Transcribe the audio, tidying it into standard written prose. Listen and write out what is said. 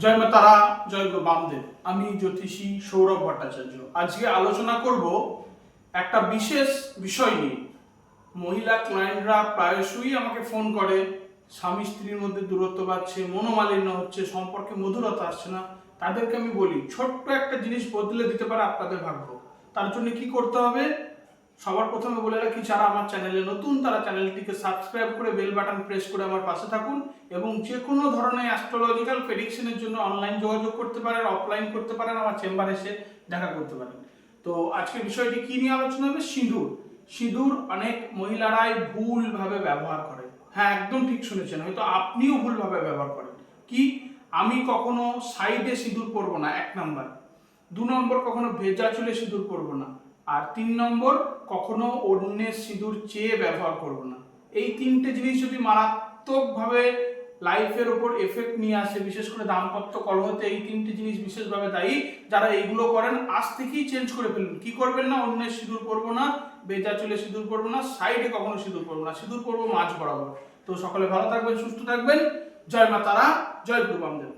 জয় মা তারা, জয় গুরু বামদেব। আমি জ্যোতিষী সৌরভ ভট্টাচার্য। আজকে আলোচনা করব একটা বিশেষ বিষয় নিয়ে। মহিলা ক্লায়েন্টরা প্রায়শই আমাকে ফোন করে, স্বামী স্ত্রীর মধ্যে দূরত্ব বাড়ছে, মনোমালিন্য হচ্ছে, সম্পর্কে মধুরতা আসছে না। তাদেরকে আমি বলি, ছোট্ট একটা জিনিস বদলে দিতে পারে আপনাদের ভাগ্য। তার জন্য কি করতে হবে? সবার প্রথমে বলে রাখি, যারা আমার চ্যানেলে নতুন তারা চ্যানেলটিকে সাবস্ক্রাইব করে বেল বাটন প্রেস করে আমার পাশে থাকুন এবং যে কোনো ধরনের অ্যাস্ট্রোলজিক্যাল প্রেডিকশনের জন্য অনলাইন যোগাযোগ করতে পারেন, অফলাইন করতে পারেন, আমার চেম্বারে এসে দেখা করতে পারেন। তো আজকের বিষয়টি কি নিয়ে আলোচনা হবে? সিঁদুর। সিঁদুর অনেক মহিলারাই ভুলভাবে ব্যবহার করে। হ্যাঁ, একদম ঠিক শুনেছেন, হয়তো আপনিও ভুলভাবে ব্যবহার করেন। কি? আমি কখনো সাইডে সিঁদুর পরবো না, 1 নম্বর। 2 নম্বর, কখনো ভেজা চুলে সিঁদুর পরবো না। আর 3 নম্বর, কখনো অন্যের সিঁদুর চেয়ে ব্যবহার করব না। এই 3টে জিনিস যদি মারাত্মকভাবে লাইফের ওপর এফেক্ট নিয়ে আসে, বিশেষ করে দাম্পত্য কলহতে এই 3টে জিনিস বিশেষভাবে দায়ী। যারা এইগুলো করেন আজ থেকেই চেঞ্জ করে ফেলুন। কি করবেন না? অন্যের সিঁদুর পরবো না, ভেজা চুলে সিঁদুর পরবো না, সাইডে কখনো সিঁদুর পরবো না, সিঁদুর পরবো মাঝ বরাবর। তো সকলে ভালো থাকবেন, সুস্থ থাকবেন। জয় মা তারা, জয় গুরু বামদেব।